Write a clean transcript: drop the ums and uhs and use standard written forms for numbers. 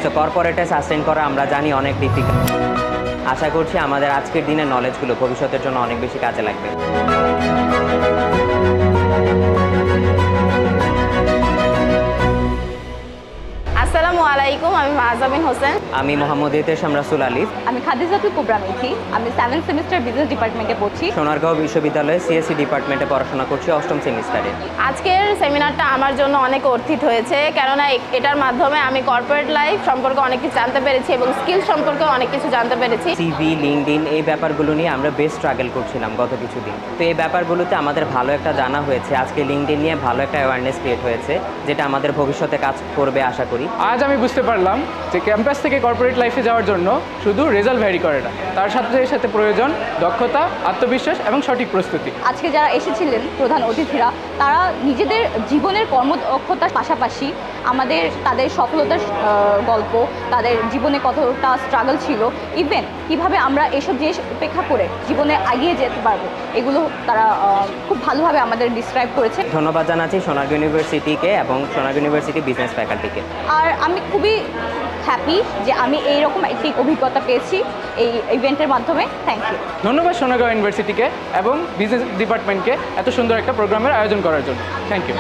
So কর্পোরেটে sustain করা আমরা জানি অনেক ডিফিকাল্ট। আশা করছি আমাদের আজকের দিনের নলেজগুলো ভবিষ্যতের জন্য অনেক বেশি কাজে লাগবে। আসসালামু আলাইকুম, আমি মাহজাবিন হোসেন। আমি মোহাম্মদ ইহতেশাম রাসূল আলিফ। আমি খাদিজাতুল কুবরা মিথি। আমি 7th সেমিস্টার বিজনেস ডিপার্টমেন্টে পড়ছি। সোনারগাঁও বিশ্ববিদ্যালয়ে সিএসসি ডিপার্টমেন্টে পড়াশোনা করছি 8ম সেমিস্টারে। আজকের সেমিনারটা আমার জন্য অনেক অর্থিত হয়েছে, কেননা এটার মাধ্যমে আমি কর্পোরেট লাইফ সম্পর্কে অনেক কিছু জানতে পেরেছি এবং স্কিল সম্পর্কে অনেক কিছু জানতে পেরেছি। সিভি, লিঙ্কডইন এই ব্যাপারগুলো নিয়ে আমরা বেশ স্ট্রাগল করছিলাম গত কিছুদিন। তো এই ব্যাপারগুলোতে আমাদের ভালো একটা জানা হয়েছে। আজকে লিঙ্কডইন নিয়ে ভালো একটা অ্যাওয়ারনেস ক্রিয়েট হয়েছে, যেটা আমাদের ভবিষ্যতে কাজ করবে আশা করি। আজ আমি বুঝতে পারলাম যে ক্যাম্পাস থেকে কর্পোরেট লাইফে যাওয়ার জন্য শুধু রেজাল্ট ভ্যারি করে না, তার সাথে সাথে প্রয়োজন দক্ষতা, আত্মবিশ্বাস এবং সঠিক প্রস্তুতি। আজকে যারা এসেছিলেন প্রধান অতিথিরা, তারা নিজেদের জীবনের কর্মদক্ষতার পাশাপাশি আমাদের তাদের সফলতার গল্প, তাদের জীবনে কতটা স্ট্রাগল ছিল, ইভেন কিভাবে আমরা এসব জিনিস উপেক্ষা করে জীবনে এগিয়ে যেতে পারবো, এগুলো তারা খুব ভালোভাবে আমাদের ডিসক্রাইব করেছে। ধন্যবাদ জানাচ্ছি সোনারগাঁও ইউনিভার্সিটিকে এবং সোনারগাঁও ইউনিভার্সিটি বিজনেস ফ্যাকাল্টিকে। আর আমি খুবই হ্যাপি যে আমি এইরকম একটি অভিজ্ঞতা পেয়েছি এই ইভেন্টের মাধ্যমে। Thank you. ধন্যবাদ সোনারগাঁও ইউনিভার্সিটিকে এবং বিজনেস ডিপার্টমেন্টকে এত সুন্দর একটা প্রোগ্রামের আয়োজন করার জন্য। Thank you.